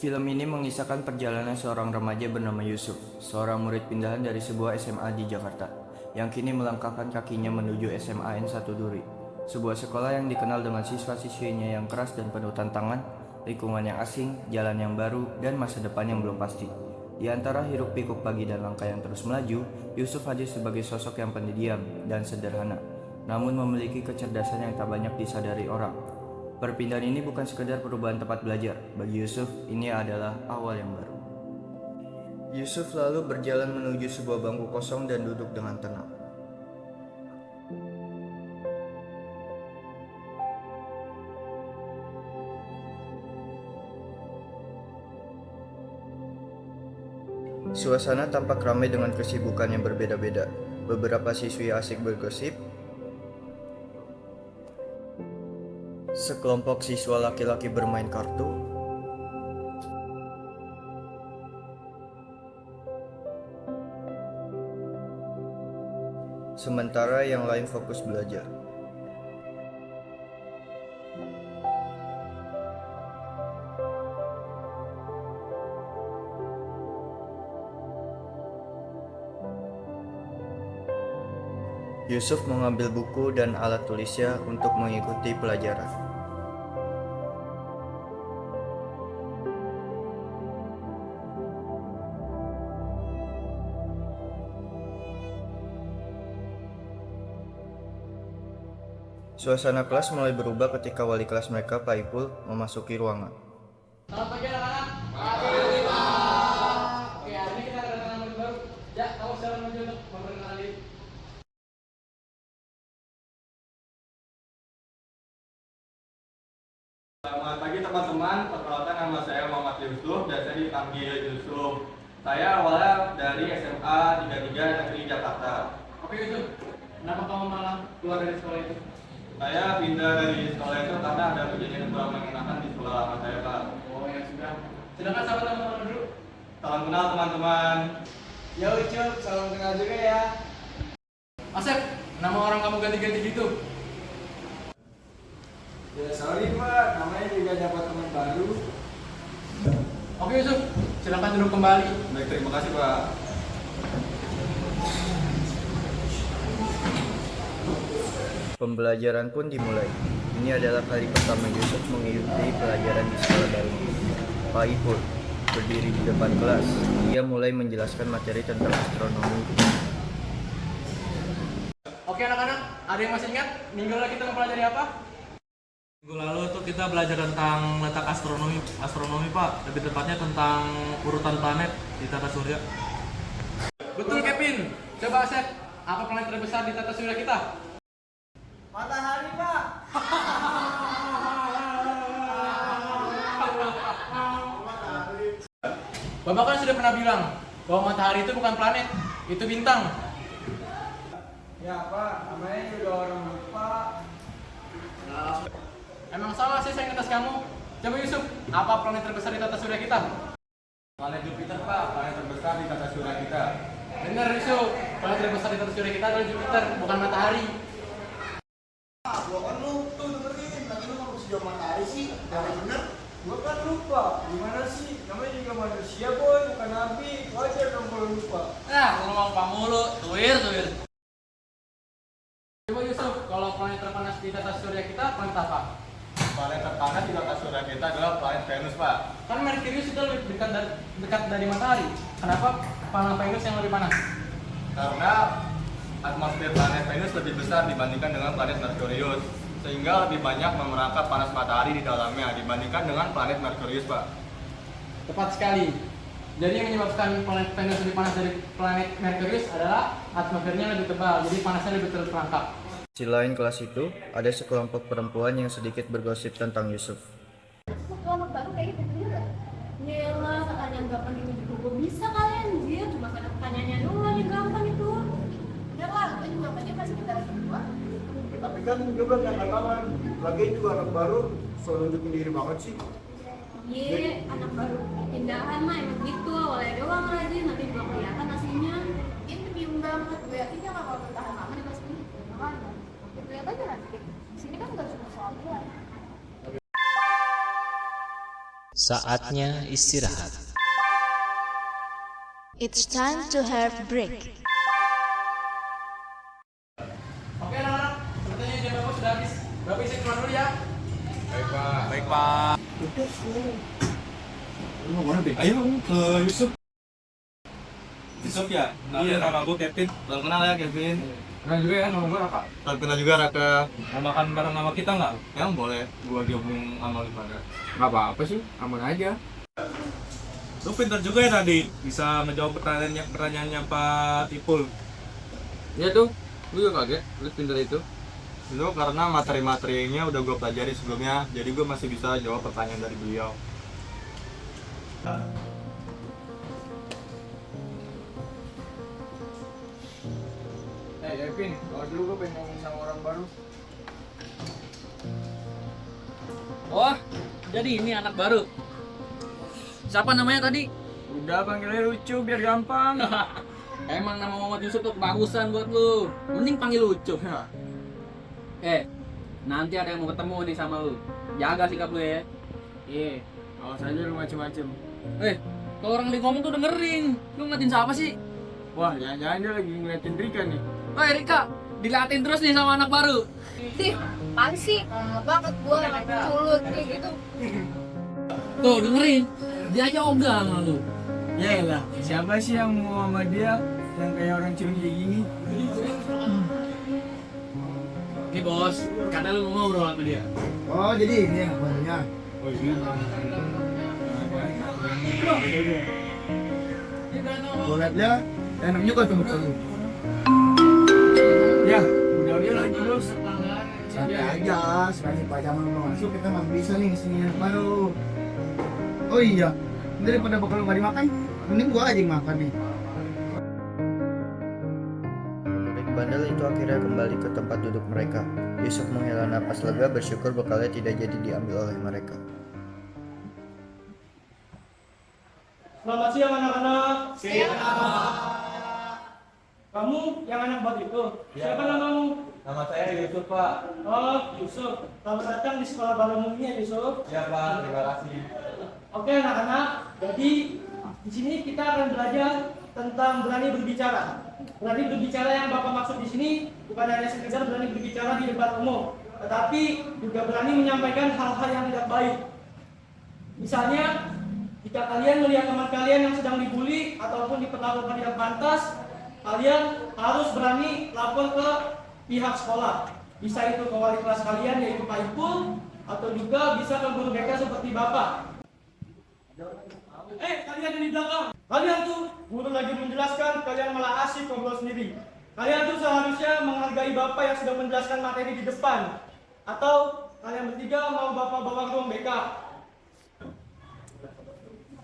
Film ini mengisahkan perjalanan seorang remaja bernama Yusuf, seorang murid pindahan dari sebuah SMA di Jakarta, yang kini melangkahkan kakinya menuju SMA N1 Duri, sebuah sekolah yang dikenal dengan siswa-siswinya yang keras dan penuh tantangan, lingkungan yang asing, jalan yang baru, dan masa depan yang belum pasti. Di antara hiruk-pikuk pagi dan langkah yang terus melaju, Yusuf hadir sebagai sosok yang pendiam dan sederhana, namun memiliki kecerdasan yang tak banyak disadari orang. Perpindahan ini bukan sekedar perubahan tempat belajar. Bagi Yusuf, ini adalah awal yang baru. Yusuf lalu berjalan menuju sebuah bangku kosong dan duduk dengan tenang. Suasana tampak ramai dengan kesibukan yang berbeda-beda. Beberapa siswi asik bergosip. Sekelompok siswa laki-laki bermain kartu. Sementara yang lain fokus belajar. Yusuf mengambil buku dan alat tulisnya untuk mengikuti pelajaran. Suasana kelas mulai berubah ketika wali kelas mereka, Pak Ipul, memasuki ruangan. Selamat pagi anak-anak. Pagi, Pak. Oke, hari ini kita kedatangan murid baru. Ya, kamu silakan maju untuk memperkenalkan diri. Selamat pagi teman-teman, perkenalkan nama saya Muhammad Yusuf dan saya dipanggil Yusuf. Saya awalnya dari SMA 33 Negeri Jakarta. Oke, Yusuf. Kenapa kamu malah keluar dari sekolah itu? Saya pindah dari sekolah itu karena ada kejadian yang kurang mengenakan di sekolah lama saya, Pak. Oh, ya sudah. Silakan sahabat teman-teman dulu. Salam kenal teman-teman. Ya, Ucup, salam kenal juga ya. Asep, nama orang kamu ganti-ganti gitu. Ya sorry Pak, namanya juga dapat teman baru. Oke, Yusuf. Silakan duduk kembali. Baik, terima kasih, Pak. Pembelajaran pun dimulai. Ini adalah kali pertama Yusuf mengikuti pelajaran di sekolah baru. Pak Ipul berdiri di depan kelas. Dia mulai menjelaskan materi tentang astronomi. Oke, anak-anak. Ada yang masih ingat minggu lalu kita mempelajari apa? Minggu lalu tuh kita belajar tentang letak astronomi Pak, lebih tepatnya tentang urutan planet di tata surya. Betul, Kevin. Coba, Asep. Apa planet terbesar di tata surya kita? Matahari Pak. Bapak kan sudah pernah bilang bahwa matahari itu bukan planet, itu bintang. Ya Pak, namanya juga orang lupa. Emang salah sih saya ngetes kamu. Coba Yusuf, apa planet terbesar di tata surya kita? Planet Jupiter, Pak, planet terbesar di tata surya kita. Bener Yusuf, planet terbesar di tata surya kita adalah Jupiter, bukan matahari. Gua kan lupa dengerin, lagi lu ngomong sejauh matahari sih. Yang bener, gua kan lupa. Gimana sih? Namanya juga manusia boy, bukan nabi. Wajar dong kalau lupa. Nah, lu mau kamu mulu, tuir. Coba Yusuf, kalau planet terpanas di tata surya kita, planet apa? Planet terpanas di tata surya kita adalah planet Venus, Pak. Kan Merkurius itu lebih dekat dari matahari. Kenapa planet Venus yang lebih panas? Karena atmosfer planet Venus lebih besar dibandingkan dengan planet Merkurius, sehingga lebih banyak memerangkap panas matahari di dalamnya dibandingkan dengan planet Merkurius, Pak. Tepat sekali. Jadi yang menyebabkan planet Venus lebih panas dari planet Merkurius adalah atmosfernya lebih tebal, jadi panasnya lebih terperangkap. Di lain kelas itu, ada sekelompok perempuan yang sedikit bergosip tentang Yusuf. Kelompok baru kayak gitu juga. Ya lah, pertanyaan gampang ini juga gue bisa kalian anjir, cuma karena pertanyaannya doang yang gampang itu. Udah lah, gue juga aja masih kita berdua. Tapi kan dia belum yang kawan. Lagi juga anak baru, soal nunjukin diri banget sih. Iya, anak baru pindahan mah emang gitu, awalnya doang rajin, nanti juga kelihatan aslinya. Ini bingung banget, gue yakin dia gak bakal bertahan lama di kelas ini. Makanya, ya lihat aja nanti. Sini kan gak cuma soal nilai. Saatnya istirahat. It's time to have break. Oke anak-anak, sepertinya jam bapak sudah habis. Bapak isi keluar dulu ya. Baik Pak. Ayo ke Yusuf. Yusuf ya? Iya, nama gue Kevin. Salam kenal ya Kevin. Kenal juga ya, nama gue Raka. Salam kenal juga Raka. Mau makan bareng sama kita nggak? Yang boleh gua gabung sama lu pada. Nggak apa-apa sih, aman aja. Lu pintar juga ya tadi, bisa menjawab pertanyaannya Pak Tipul. Iya tuh, gue juga kaget, lu pintar itu. Itu karena materi-materinya udah gue pelajari sebelumnya, jadi gue masih bisa jawab pertanyaan dari beliau. Kevin, kalau dulu gue pengen ngomong sama orang baru. Oh, jadi ini anak baru. Siapa namanya tadi? Udah panggilnya lucu biar gampang. Emang nama Muhammad Yusuf tuh kebagusan buat lu. Mending panggil lucu. Nanti ada yang mau ketemu nih sama lu. Jaga sikap lu ya. Iya, awas aja lu macem-macem. Kalau orang lagi ngomong tuh dengerin. Lu ngeliatin siapa sih? Wah, jangan-jangan dia lagi ngeliatin Rika nih. Rika, dilatih terus nih sama anak baru. Dih, apaan sih? Banget gua yang culun kayak gitu. Tuh, dengerin. Dia aja ogah sama lu. Ya lah, siapa sih yang mau sama dia yang kayak orang culun kayak gini? Nih bos, kata lu mau ngobrol sama dia. Oh, jadi ini yang barunya. Oh iya. Gue liat dia, enak juga tuh muka lu. Ya, udah dia lagi terus. Santai aja, sekali Pak Jamal mau masuk kita mah bisa nih kesini anak baru. Oh iya, daripada bakal lu gak dimakan, mending gua aja yang makan nih. Murid bandel itu akhirnya kembali ke tempat duduk mereka. Yusuf menghela napas lega bersyukur bekalnya tidak jadi diambil oleh mereka. Selamat siang anak-anak. Kamu yang anak baru itu? Siapa namamu? Nama saya Yusuf Pak. Oh, Yusuf. Selamat datang di sekolah barumu ini ya Yusuf. Ya Pak, terima kasih. Oke anak-anak, jadi di sini kita akan belajar tentang berani berbicara. Berani berbicara yang Bapak maksud di sini bukan hanya sekedar berani berbicara di depan umum, tetapi juga berani menyampaikan hal-hal yang tidak baik. Misalnya, jika kalian melihat teman kalian yang sedang dibully ataupun diperlakukan tidak pantas, kalian harus berani lapor ke pihak sekolah. Bisa itu ke wali kelas kalian yaitu Pak Ipul, atau juga bisa ke guru BK seperti Bapak. Kalian yang di belakang, kalian tuh guru lagi menjelaskan, kalian malah asik ngobrol sendiri. Kalian tuh seharusnya menghargai Bapak yang sedang menjelaskan materi di depan. Atau kalian bertiga mau Bapak bawa ke ruang BK.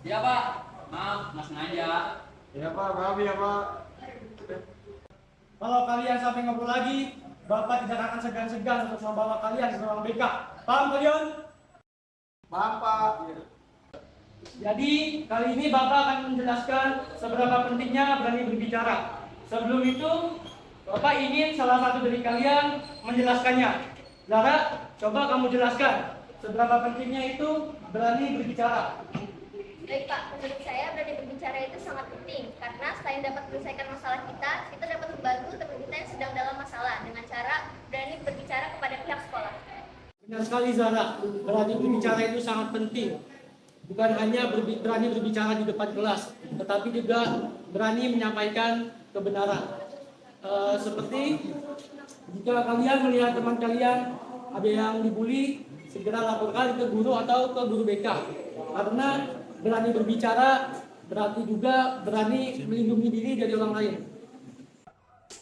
Iya Pak, maaf, nggak sengaja. Ya Pak, maaf ya Pak. Kalau kalian sampai ngobrol lagi, Bapak tidak akan segan-segan untuk membawa kalian ke ruang BK. Paham kalian? Paham Pak. Jadi kali ini Bapak akan menjelaskan seberapa pentingnya berani berbicara. Sebelum itu, Bapak ingin salah satu dari kalian menjelaskannya. Lara, coba kamu jelaskan seberapa pentingnya itu berani berbicara. Baik Pak, menurut saya berani berbicara itu sangat penting karena selain dapat menyelesaikan masalah kita dapat membantu teman kita yang sedang dalam masalah dengan cara berani berbicara kepada pihak sekolah. Benar sekali Zara, berani berbicara itu sangat penting. Bukan hanya berani berbicara di depan kelas, tetapi juga berani menyampaikan kebenaran. Seperti jika kalian melihat teman kalian ada yang dibully, segera laporkan ke guru atau ke guru BK. Karena berani berbicara berarti juga berani melindungi diri dari orang lain.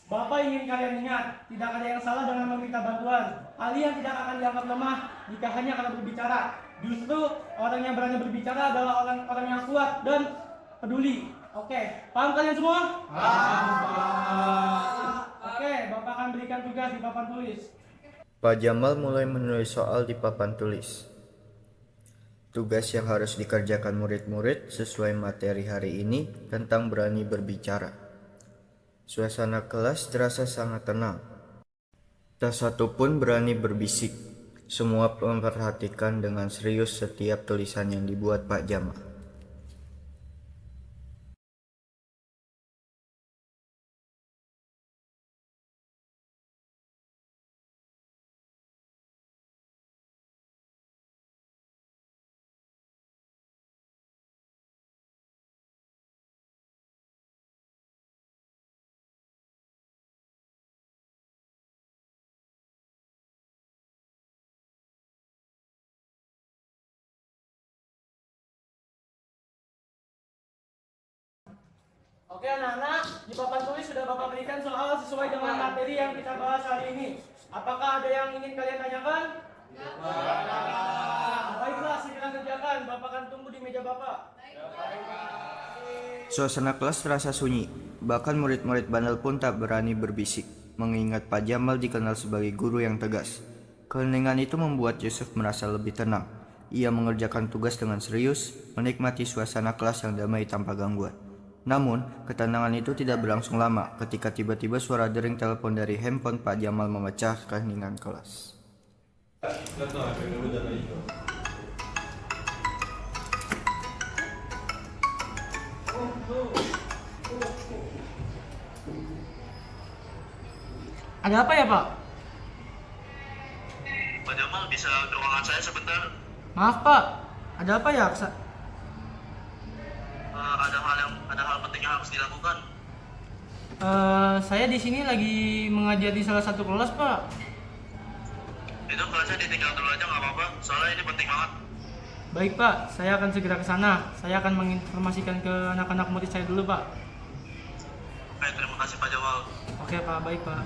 Bapak ingin kalian ingat, tidak ada yang salah dengan meminta bantuan. Kalian tidak akan dianggap lemah jika hanya karena berbicara. Justru orang yang berani berbicara adalah orang-orang yang kuat dan peduli. Oke, paham kalian semua? Paham. Oke, Bapak akan berikan tugas di papan tulis. Pak Jamal mulai menulis soal di papan tulis. Tugas yang harus dikerjakan murid-murid sesuai materi hari ini tentang berani berbicara. Suasana kelas terasa sangat tenang. Tak satu pun berani berbisik. Semua memperhatikan dengan serius setiap tulisan yang dibuat Pak Jamal. Oke anak-anak, di papan tulis sudah Bapak berikan soal sesuai dengan materi yang kita bahas hari ini. Apakah ada yang ingin kalian tanyakan? Baiklah, segera kerjakan. Bapak akan tunggu di meja Bapak. Suasana kelas terasa sunyi, bahkan murid-murid bandel pun tak berani berbisik, mengingat Pak Jamal dikenal sebagai guru yang tegas. Keheningan itu membuat Yusuf merasa lebih tenang. Ia mengerjakan tugas dengan serius, menikmati suasana kelas yang damai tanpa gangguan. Namun, ketenangan itu tidak berlangsung lama ketika tiba-tiba suara dering telepon dari handphone Pak Jamal memecah keheningan kelas. Ada apa ya Pak? Pak Jamal bisa ke ruangan saya sebentar? Maaf Pak, ada apa ya? Ada hal penting yang harus dilakukan. Saya di sini lagi mengajar di salah satu kelas Pak. Itu kelasnya ditinggal dulu aja nggak apa-apa, soalnya ini penting banget. Baik Pak, saya akan segera ke sana. Saya akan menginformasikan ke anak-anak murid saya dulu Pak. Baik, terima kasih Pak Jamal. Oke Pak, baik Pak.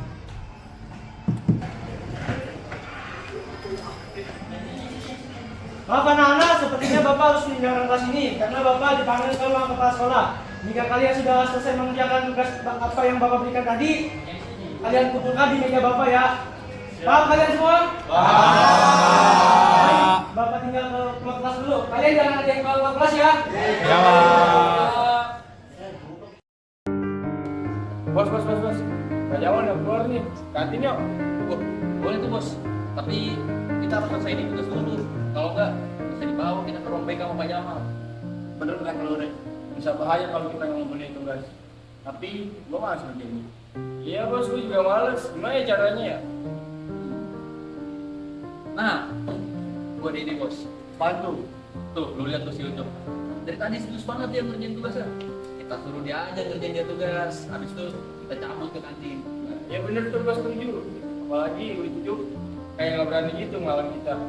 Maaf anak-anak, sepertinya Bapak harus meninggalkan kelas ini karena Bapak dipanggil ke ruang kepala sekolah. Jika kalian sudah selesai mengerjakan tugas apa yang Bapak berikan tadi, kalian kumpulkan di meja Bapak ya. Paham kalian semua? Baik, Bapak tinggal ke ruang kelas dulu. Kalian jangan ada yang keluar kelas ya. Bos. Pak Jamal udah keluar nih. Kantin yuk. Boleh tuh bos, tapi kita harus selesai tugas dulu. Kalau enggak, bisa dibawa kita ke ruang BK sama Pak Jamal. Bener kan lo, Rek? Bisa bahaya kalau kita ngomongin tugas. Tapi gua malas ngerjain. Iya bos, gua juga males. Gimana ya caranya ya? Nah, gua ada ide bos. Bantu. Tuh, lu lihat tuh si Ucok. Dari tadi serius banget dia ngerjain tugasnya. Kita suruh dia aja ngerjain dia tugas. Habis itu kita cabut ke kantin. Ya bener tuh, gua setuju. Apalagi Ujuk kayak nggak berani gitu ngalah kita.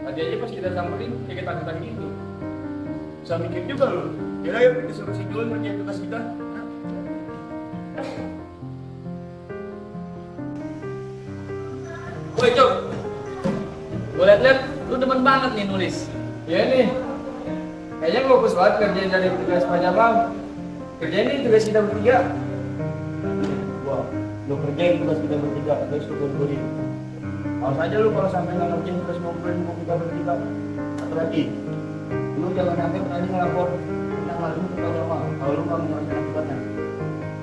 Tadi aja pas kita samperin, kayak ketakutan gitu. Bisa mikir juga loh. Yaudah yuk, disuruh si Dul ngerjain tugas kita. Woi Cok, gue liat-liat lu demen banget nih nulis. Iya nih. Kayaknya fokus banget kerjain dari tugas Pak Jamal. Kerjain nih tugas kita bertiga. Wah, lu kerjain tugas kita bertiga, terus lu kumpulin. Awas aja lu kalau sampai nggak ngerjain tugas ngumpulin buku kita bertiga. Satu lagi, lu jangan sampai nanti ngelapor tentang hal ini ke Pak Jamal. Kalau lu nggak mau ngerasain akibatnya.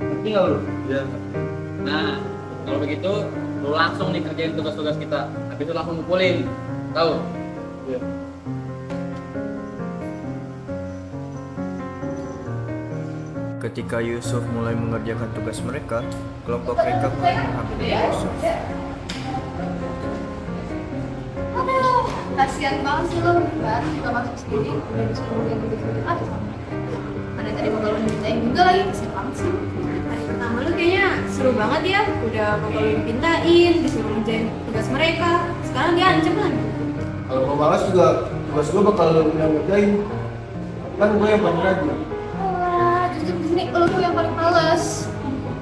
Ngerti nggak lu? Iya. Nah, kalau begitu lu langsung nih kerjain tugas-tugas kita. Habis itu langsung ngumpulin. Tahu? Iya. Ketika Yusuf mulai mengerjakan tugas mereka, kelompok mereka mulai menghampiri Yusuf. Aduh, kasihan banget sih lo. Baru juga masuk sini, udah disuruh yang gitu-gitu. Ada tadi bakal lo dimintain juga lagi, kasihan banget sih. Hari pertama lu kayaknya seru banget ya. Udah bakal lo dipintain, disuruh ngerjain tugas mereka. Sekarang dia ancam lagi. Kalau mau balas juga tugas gue bakal ngerjain. Kan gue yang paling rajin. Wah, justru di sini lo tuh yang paling males.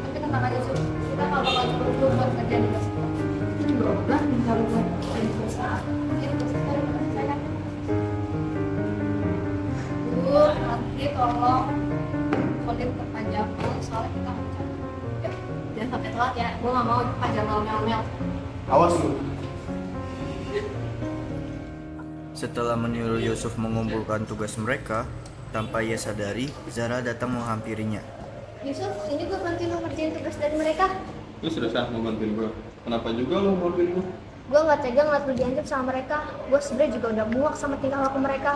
Tapi tenang aja sih, kita kalau bakal coba dulu buat ngerjain tugas kita. Itu juga udah tinggal lu buat ngerjain tugas kita. Ini tugas kita udah selesai. Nanti tolong konten ke Pak Jamal, soalnya kita mau cari. Yuk, jangan sampai telat ya. Gue gak mau Pak Jamal mel-mel. Awas lu. Setelah menyuruh Yusuf mengumpulkan tugas mereka, tanpa ia sadari, Zara datang menghampirinya. Yusuf, ini gue bantuin lo ngerjain tugas dari mereka. Lu sudah sah mau bantuin gue. Kenapa juga lu mau bantuin gue? Gue nggak tega ngeliat lu diancam sama mereka. Gue sebenernya juga udah muak sama tingkah laku mereka.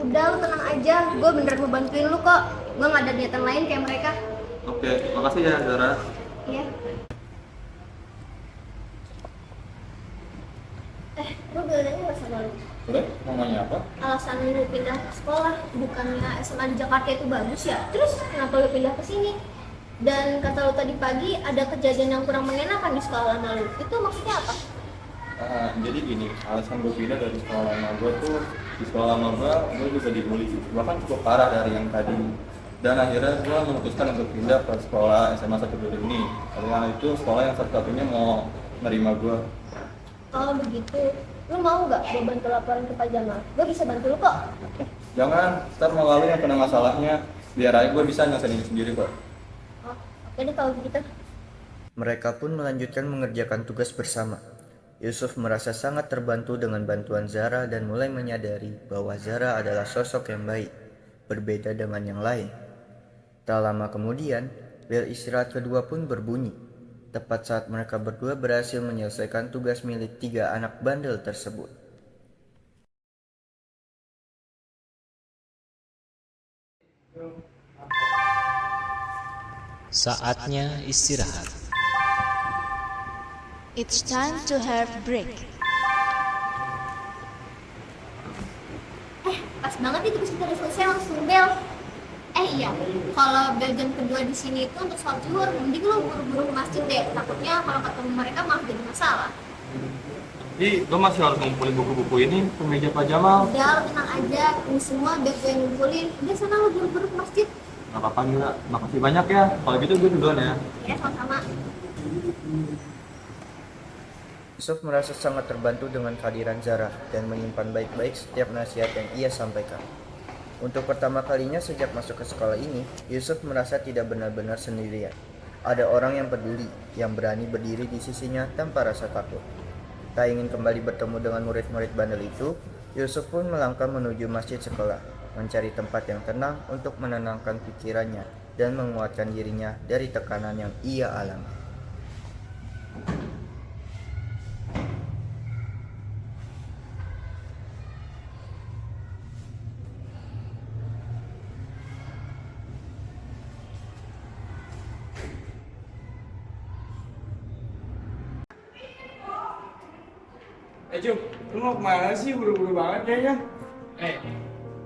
Udah, lu tenang aja. Gue beneran mau bantuin lu kok. Gue nggak ada niatan lain kayak mereka. Oke, makasih ya Zara. Iya. Gue boleh nanya nggak sama lu? Boleh? Mau nanya apa? Alasan lu pindah ke sekolah, bukannya SMA di Jakarta itu bagus ya? Terus kenapa lu pindah ke sini? Dan kata lu tadi pagi ada kejadian yang kurang mengenakan di sekolah lama lu. Itu maksudnya apa? Jadi gini, alasan gue pindah dari sekolah lama gue tuh, di sekolah lama gue juga dibully, bahkan cukup parah dari yang tadi. Dan akhirnya gue memutuskan untuk pindah ke sekolah SMA 1 Duri ini. Karena itu sekolah yang satu-satunya mau nerima gue. Kalau begitu, lu mau nggak gue bantu laporan ke Pak Jamal? Gue bisa bantu lu kok. Jangan, ntar malah lu yang kena masalahnya. Biar aja gue bisa nyelesain ini sendiri kok. Oh, oke deh kalau begitu. Mereka pun melanjutkan mengerjakan tugas bersama. Yusuf merasa sangat terbantu dengan bantuan Zara dan mulai menyadari bahwa Zara adalah sosok yang baik, berbeda dengan yang lain. Tak lama kemudian, bel istirahat kedua pun berbunyi. Tepat saat mereka berdua berhasil menyelesaikan tugas milik 3 anak bandel tersebut. Saatnya istirahat. It's time to have break. Pas banget nih tugas kita udah selesai langsung bel. Iya, kalau bel jam kedua di sini itu untuk sholat zuhur, mending lu buru-buru ke masjid deh. Takutnya kalau ketemu mereka malah jadi masalah. Jadi gue masih harus ngumpulin buku-buku ini ke meja Pak Jamal. Udah, lu tenang aja. Ini semua bel gue yang ngumpulin. Udah sana lu buru-buru ke masjid. Gak apa-apa Mila, makasih banyak ya. Kalau gitu gue duluan ya. Ya, sama-sama. Yusuf merasa sangat terbantu dengan kehadiran Zara dan menyimpan baik-baik setiap nasihat yang ia sampaikan. Untuk pertama kalinya sejak masuk ke sekolah ini, Yusuf merasa tidak benar-benar sendirian. Ada orang yang peduli, yang berani berdiri di sisinya tanpa rasa takut. Tak ingin kembali bertemu dengan murid-murid bandel itu, Yusuf pun melangkah menuju masjid sekolah, mencari tempat yang tenang untuk menenangkan pikirannya dan menguatkan dirinya dari tekanan yang ia alami. Jum, lu mau kemana sih? Buru-buru banget kayaknya.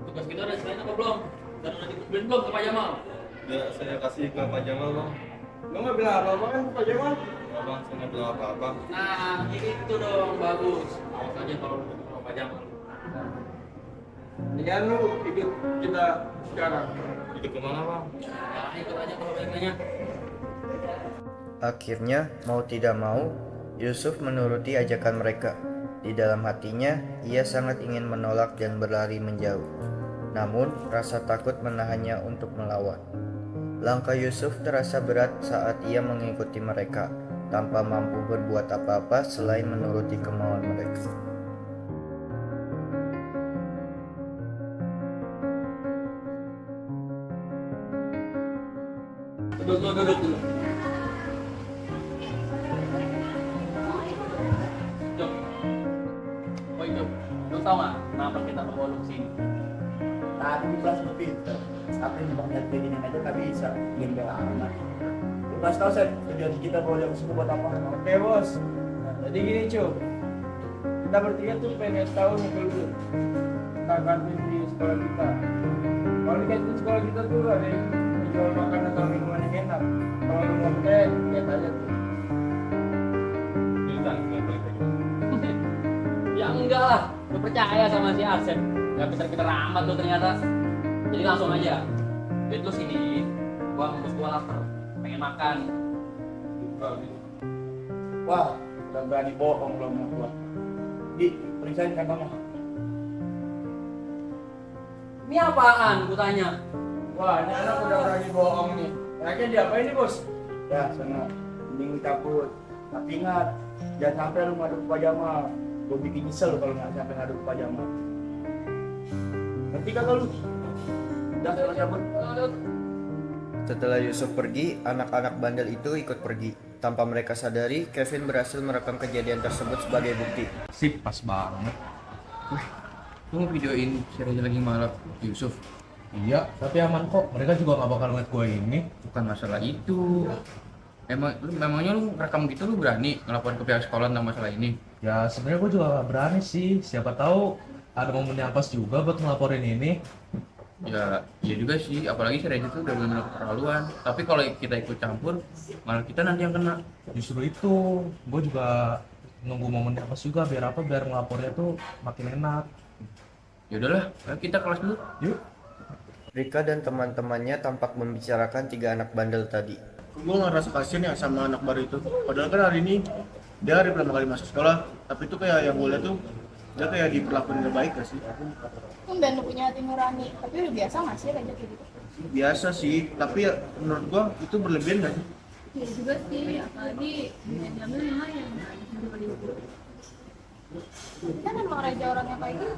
Tugas kita udah selesai apa belum? Dan udah dikumpulin belum ke Pak Jamal? Udah saya kasih ke Pak Jamal bang. Lu nggak bilang apa-apa kan Pak Jamal? Bang, saya nggak bilang apa-apa. Nah, ini itu dong bagus. Awas aja kalau ke Pak Jamal. Mendingan lu ikut kita sekarang. Ikut kemana bang? Ya, ikut aja kalau baiknya. Akhirnya, mau tidak mau, Yusuf menuruti ajakan mereka. Di dalam hatinya, ia sangat ingin menolak dan berlari menjauh. Namun, rasa takut menahannya untuk melawan. Langkah Yusuf terasa berat saat ia mengikuti mereka, tanpa mampu berbuat apa-apa selain menuruti kemauan mereka. Duduk dulu. Jom. Oh itu, lu tau gak kenapa kita bawa lu kesini? Tadi di kelas lu pinter, tapi banyak kayak gini aja nggak bisa, ingin bela anak. Lu kasih tau Sen, tujuan kita bawa dia ke sini buat apa? Oke bos. Nah, jadi gini cuy, kita bertiga tuh pengen tahu nih dulu tentang kantin di sekolah kita. Kalau di kantin sekolah kita tuh ada yang menjual makanan atau minuman yang enak. Kalau lu mau percaya, lihat aja tuh. Ya enggak lah, lu percaya sama si Arsep. Gak pinter-pinter amat lu ternyata. Jadi langsung aja. Duit lu sini, gua lapar, pengen makan. Wah, udah berani bohong belum sama gua. Di, periksain kantongnya. Ini apaan, gua tanya? Wah, ini anak udah berani bohong nih. Enaknya diapain nih bos? Ya, sana, mending lu cabut. Tapi ingat, jangan sampai lu ngadu ke Pak Jamal. Gua bikin nyesel kalau nggak sampai ngadu ke Pak Jamal. Ngerti kagak lu? Udah, sana cabut. Setelah Yusuf pergi, anak-anak bandel itu ikut pergi. Tanpa mereka sadari, Kevin berhasil merekam kejadian tersebut sebagai bukti. Sip, pas banget. Lu ngevideoin si Reza lagi malak Yusuf? Iya, tapi aman kok. Mereka juga gak bakal ngeliat gue ini. Bukan masalah itu. Memangnya lu rekam gitu lu berani ngelaporin ke pihak sekolah tentang masalah ini? Ya sebenarnya gue juga gak berani sih. Siapa tahu ada momen yang pas juga buat ngelaporin ini. Ya, iya juga sih. Apalagi si Reza tuh udah benar-benar keterlaluan. Tapi kalau kita ikut campur, malah kita nanti yang kena. Justru itu, gue juga nunggu momen yang pas juga biar ngelapornya tuh makin enak. Ya udahlah, ayo kita kelas dulu. Yuk. Rika dan teman-temannya tampak membicarakan 3 anak bandel tadi. Gue ngerasa kasihan ya sama anak baru itu. Padahal kan hari ini dia hari pertama kali masuk sekolah, tapi itu kayak yang gue lihat tuh dia kayak diperlakukan gak baik gak sih? Tumben lu punya hati nurani, tapi udah biasa nggak sih Reja kayak gitu? Biasa sih, tapi ya menurut gue itu berlebihan gak sih? Iya juga sih, apalagi Jamil lumayan kan emang Reja orangnya kayak gitu.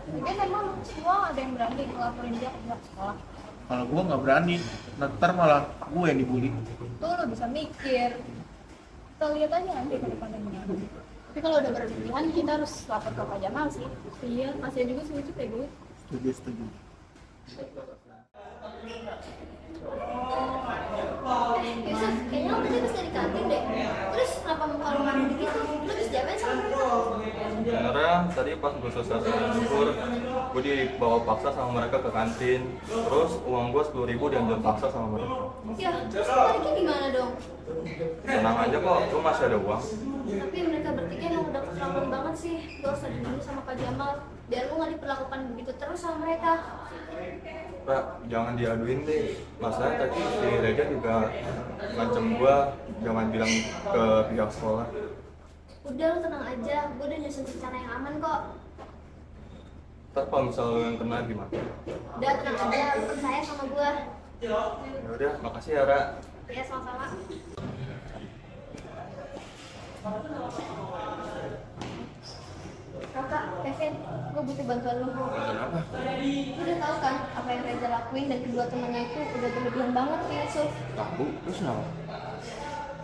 Mungkin emang semua ada yang berani ngelaporin dia ke pihak sekolah. Kalau gue nggak berani, ntar malah gue yang dibully. Tuh lo bisa mikir. Kita lihat aja nanti ke depannya gimana. Tapi kalau udah berlebihan kita harus lapor ke Pak Jamal sih. Iya, kasihan juga sih itu kayak gue. Setuju. Yusuf, kayaknya lo tadi habis dari kantin deh. Terus kenapa muka lo marah begitu? Lo habis diapain sama mereka? Sebenarnya tadi pas gue selesai syukur, gue dibawa paksa sama mereka ke kantin. Terus uang gue 10.000 diambil paksa sama mereka. Ya, terus lo tariknya gimana dong? Tenang aja kok, lu masih ada uang. Tapi mereka bertiga emang udah keterlaluan banget sih. Lo harus adu dulu sama Pak Jamal. Biar lo gak diperlakukan begitu terus sama mereka. Pak, jangan diaduin deh. Masalahnya tadi si Reza juga ngancem gue, jangan bilang ke pihak sekolah. Udah lo tenang aja, gue udah nyusun rencana yang aman kok. Ntar kalau misalnya yang kena gimana? Udah tenang aja, lo percaya sama gue. Ya udah, makasih ya Ra. Ya sama-sama. Kakak, Kevin, gue butuh bantuan lo. Kenapa? Lo udah tahu kan apa yang Reza lakuin dan kedua temannya itu udah berlebihan banget ke Yusuf. Tahu, terus kenapa?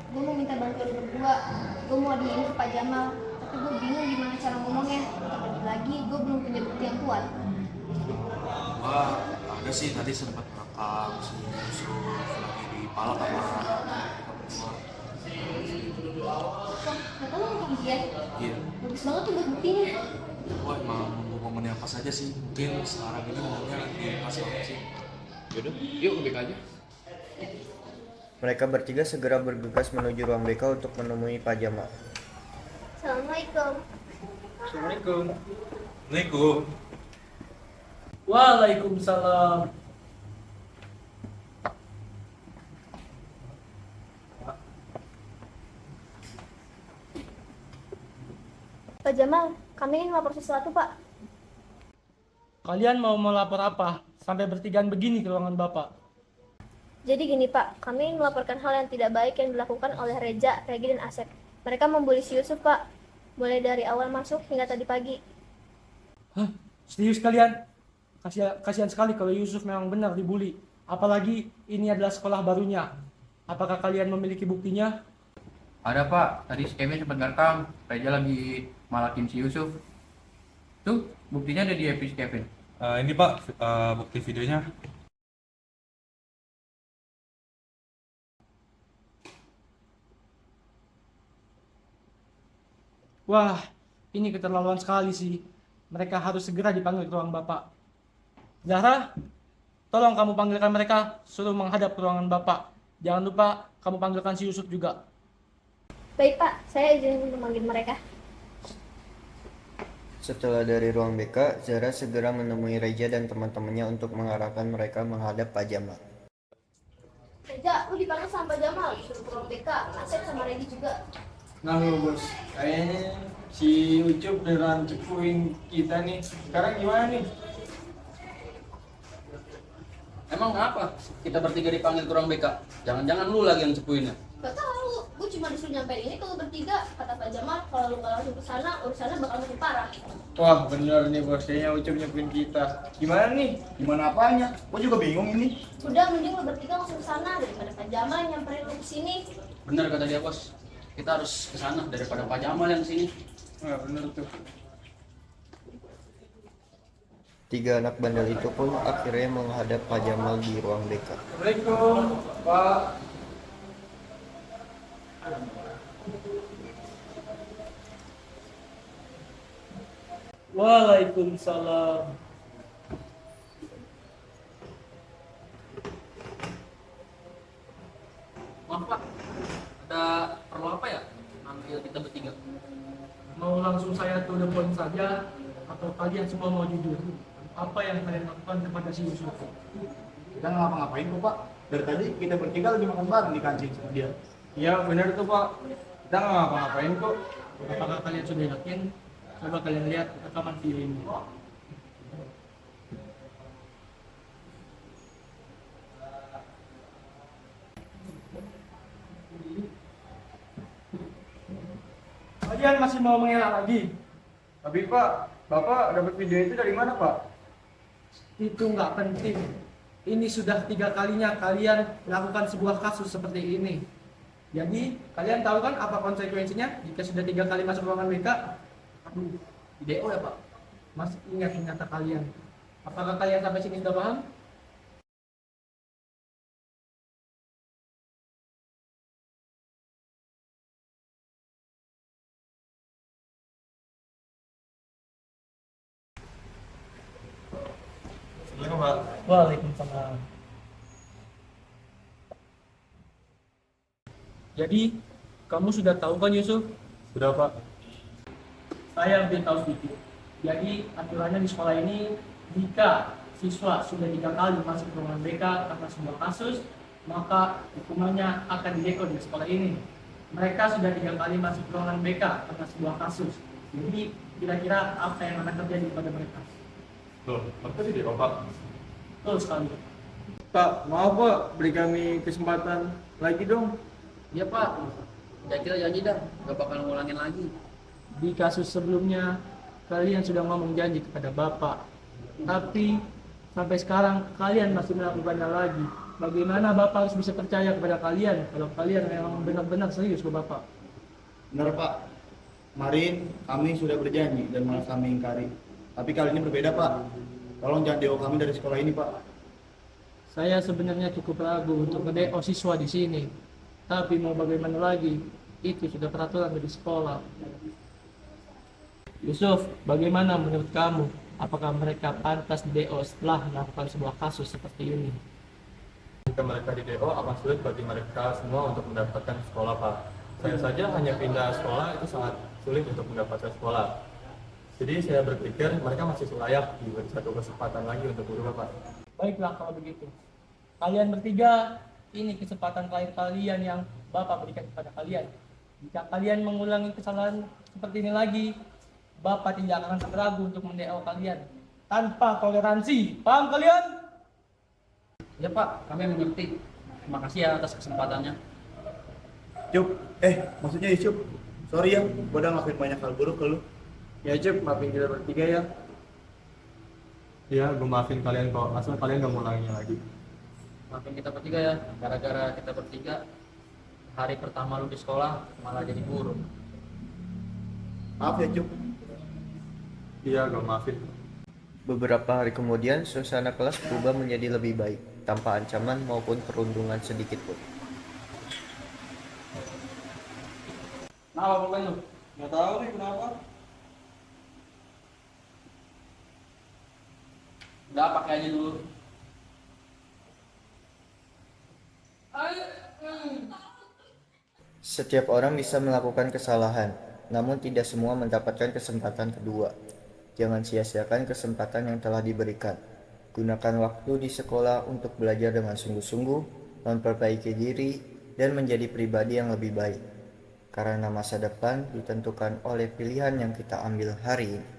Gue mau minta bantuan lo berdua. Gue mau diin ke Pak Jamal, tapi gue bingung gimana cara ngomongnya. Lagi gue belum punya bukti yang kuat. Wah, ada sih tadi sempat rekam si Yusuf lagi di palak sama mereka berdua. Ternyata lo ngomong dia. Iya. Bagus banget tuh buat buktinya. Wah, emang nunggu momen yang pas aja sih. Mungkin sekarang ini momennya lagi pas banget sih. Yaudah, yuk ke BK aja. Mereka bertiga segera bergegas menuju ruang BK untuk menemui Pak Jamal. Assalamualaikum. Assalamualaikum. Waalaikumsalam. Waalaikumsalam. Pak Jamal, kami ingin melapor sesuatu, Pak. Kalian mau melapor apa? Sampai bertigaan begini ke ruangan Bapak. Jadi gini, Pak, kami ingin melaporkan hal yang tidak baik yang dilakukan oleh Reja, Regi, dan Asep. Mereka membuli si Yusuf, Pak. Mulai dari awal masuk hingga tadi pagi. Hah? Serius kalian? Kasihan sekali kalau Yusuf memang benar dibully. Apalagi ini adalah sekolah barunya. Apakah kalian memiliki buktinya? Ada Pak, tadi si Kevin sempat ngerekam. Reza lagi malakin si Yusuf. Tuh, buktinya ada di HP si Kevin. Ini Pak, bukti videonya. Wah, ini keterlaluan sekali sih. Mereka harus segera dipanggil ke ruang Bapak. Zahra, tolong kamu panggilkan mereka, suruh menghadap ke ruangan Bapak. Jangan lupa kamu panggilkan si Yusuf juga. Baik, Pak. Saya izin untuk memanggil mereka. Setelah dari ruang BK, Zara segera menemui Reza dan teman-temannya untuk mengarahkan mereka menghadap Pak Jamal. Reja, lu dipanggil sama Pak Jamal. Suruh ke ruang BK. Asep sama Regi juga. Nah bos, kayaknya si Ucup beneran cepuin kita nih. Sekarang gimana nih? Emang apa? Kita bertiga dipanggil ke ruang BK. Jangan-jangan lu lagi yang cepuinnya. Gak tahu, gue cuma disuruh nyampein ini kalau bertiga. Kata Pak Jamal, kalau lu nggak langsung ke sana, urusannya bakal makin parah. Wah bener nih bos, kayaknya Ucup nyepin kita. Gimana nih? Gimana apanya? Gua juga bingung ini. Udah, mending lu bertiga langsung ke sana daripada Pak Jamal yang nyamperin lu ke sini. Bener kata dia bos, kita harus ke sana daripada Pak Jamal yang sini. Nah bener tuh. Tiga anak bandel itu pun akhirnya menghadap Pak Jamal di ruang BK. Assalamualaikum Pak. Waalaikumsalam. Maaf Pak, ada perlu apa ya? Ambil kita bertiga. Mau langsung saya to the point saja atau kalian semua mau jujur? Apa yang kalian lakukan kepada si Yusuf? Kita nggak ngapa-ngapain kok Pak. Dari tadi kita bertiga lagi makan bareng di kantin sama dia. Iya bener tuh Pak, kita nggak ngapa-ngapain kok. Apakah kalian sudah yakin? Coba kalian lihat rekaman video ini. Kalian masih mau mengelak lagi? Tapi Pak, Bapak dapat video itu dari mana Pak? Itu nggak penting. Ini sudah 3 kalinya kalian melakukan sebuah kasus seperti ini. Jadi kalian tahu kan apa konsekuensinya jika sudah 3 kali masuk ruangan BK? Aduh, Di DO ya Pak? masih ingat kata kalian. Apakah kalian sampai sini sudah paham? Assalamualaikum Pak. Waalaikumsalam. Jadi, kamu sudah tahu kan Yusuf? Sudah Pak. Saya lebih tahu sedikit. Jadi, aturannya di sekolah ini, jika siswa sudah 3 kali masuk ke ruangan BK karena sebuah kasus, maka hukumannya akan dideko di sekolah ini. Mereka sudah 3 kali masuk ke ruangan BK karena sebuah kasus. Jadi, kira-kira apa yang akan terjadi pada mereka? Loh, apa sih dia Pak? Betul sekali. Pak, maaf Pak, beri kami kesempatan lagi dong. Iya Pak, kita janji dah, gak bakal ngulangin lagi. Di kasus sebelumnya, kalian sudah ngomong janji kepada Bapak. Tapi, sampai sekarang kalian masih melakukannya lagi. Bagaimana Bapak harus bisa percaya kepada kalian kalau kalian memang benar-benar serius ke Bapak? Benar Pak. Kemarin kami sudah berjanji dan malah kami ingkari. Tapi kali ini berbeda Pak. Tolong jangan DO kami dari sekolah ini Pak. Saya sebenarnya cukup ragu untuk nge-DO siswa di sini. Tapi mau bagaimana lagi? Itu sudah peraturan dari sekolah. Yusuf, bagaimana menurut kamu? Apakah mereka pantas di-DO setelah melakukan sebuah kasus seperti ini? Jika mereka di DO akan sulit bagi mereka semua untuk mendapatkan sekolah Pak. Saya saja hanya pindah sekolah itu sangat sulit untuk mendapatkan sekolah. Jadi saya berpikir mereka masih layak diberi satu kesempatan lagi untuk berubah Pak. Baiklah kalau begitu. Kalian bertiga, ini kesempatan terakhir kalian yang Bapak berikan kepada kalian. Jika kalian mengulangi kesalahan seperti ini lagi, Bapak tidak akan ragu untuk mendeo kalian tanpa toleransi. Paham kalian? Ya Pak, kami mengerti. Terima kasih ya atas kesempatannya. Cup, maksudnya Cup. Sorry ya, gua udah ngelakuin banyak hal buruk ke lu. Ya Cup, maafin kita bertiga ya. Iya, gue maafin kalian kok, asal kalian gak ngulanginya lagi. Maafin kita bertiga ya, gara-gara kita bertiga hari pertama lu di sekolah malah jadi guru. Maaf ya Cup. Iya, gue maafin. Beberapa hari kemudian, suasana kelas berubah menjadi lebih baik, tanpa ancaman maupun perundungan sedikit pun. Kenapa bukan lu? Nggak tahu nih kenapa. Udah pakai aja dulu. Setiap orang bisa melakukan kesalahan, namun tidak semua mendapatkan kesempatan kedua. Jangan sia-siakan kesempatan yang telah diberikan. Gunakan waktu di sekolah untuk belajar dengan sungguh-sungguh, memperbaiki diri, dan menjadi pribadi yang lebih baik. Karena masa depan ditentukan oleh pilihan yang kita ambil hari ini.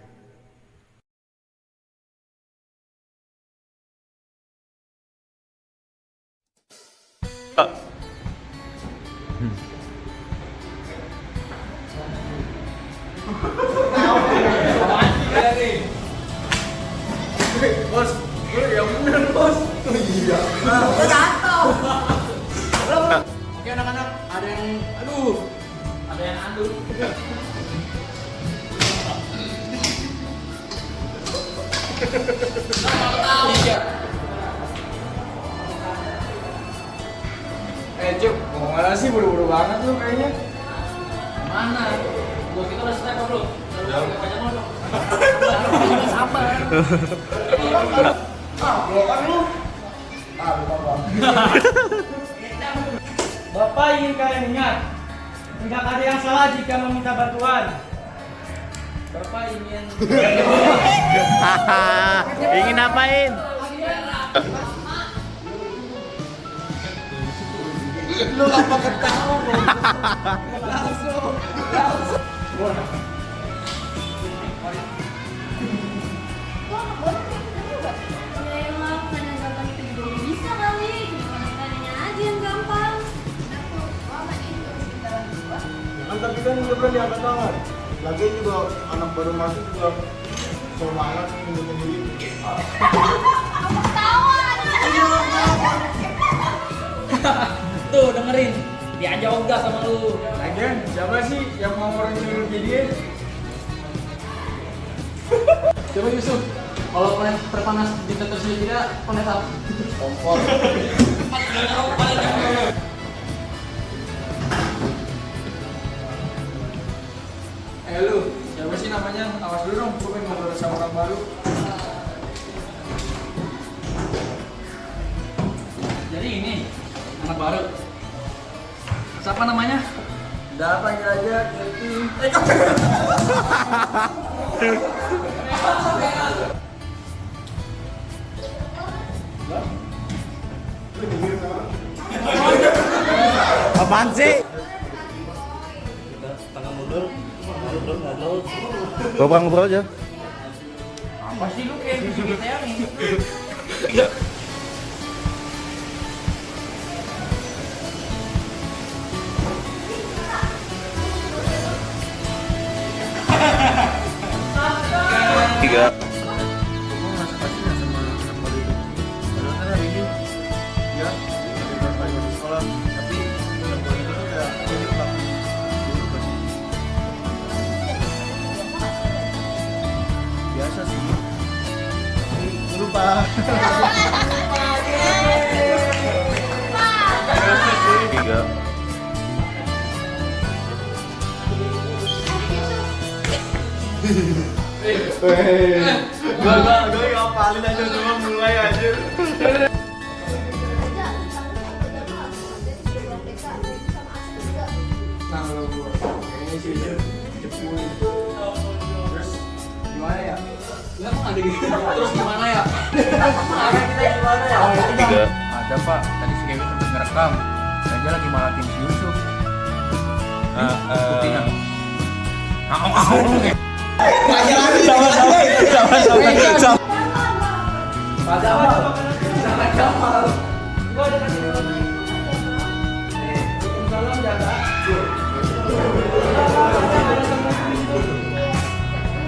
Oke anak-anak, ada yang aduh. Cuk, mau mana sih buru-buru banget lu kayaknya. Mana? Gua kita udah selesai kok, Bro. Udah banyak ngomong. Sabar. Blokan lu. Lupa bang. Bapak ingin kalian ingat, tidak ada yang salah jika meminta bantuan. Bapak ingin Ingin apain? Lu apa ketawa bro? Langsung. Bisa kali, cuma tanya aja yang gampang. Tapi kan udah pernah diangkat tangan. Lagian juga anak baru masuk juga semangat ngikutin diri. Tuh dengerin. Diajak ogah sama lu. Lagian siapa sih yang mau orang nyuruh dia? Coba Yusuf. Kalau perpanas di tetes tidak panas apa? Kompor. Lu, siapa sih namanya? Awas dulu dong, gue pengen ngobrol sama orang baru. Jadi ini anak baru. Siapa namanya? Udah panggil aja, Kelvin. Apaan sih? Bapak ngobrol aja. Apa sih lu kayak gitu ya nih? Tiga. Biasa sih. Lupa. Tiga. Gue ngapalin aja cuma mulai aja. Nah, lu kayaknya sih jepul. Terus gimana ya? Lu emang ada gitu? Terus gimana ya? Kita gimana ya? Tiga. Ada pak, tadi si Kevin sempat ngerekam. Raja lagi malakin si Yusuf. Buktiin aku.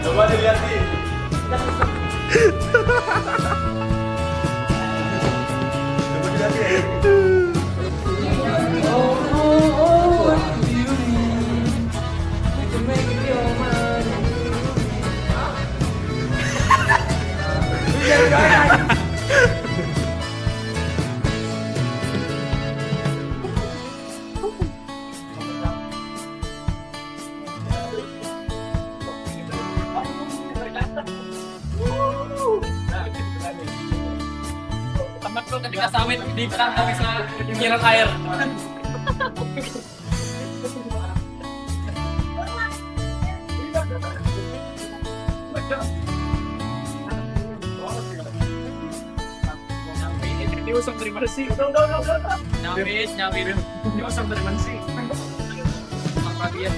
Coba dilihat nih. Coba dilihat nih. Tempat lu ketika sawit di tangga bisa nyiram air. Ini usang dari mana sih? Nyamit. Ini usang dari mana sih? Apa dia?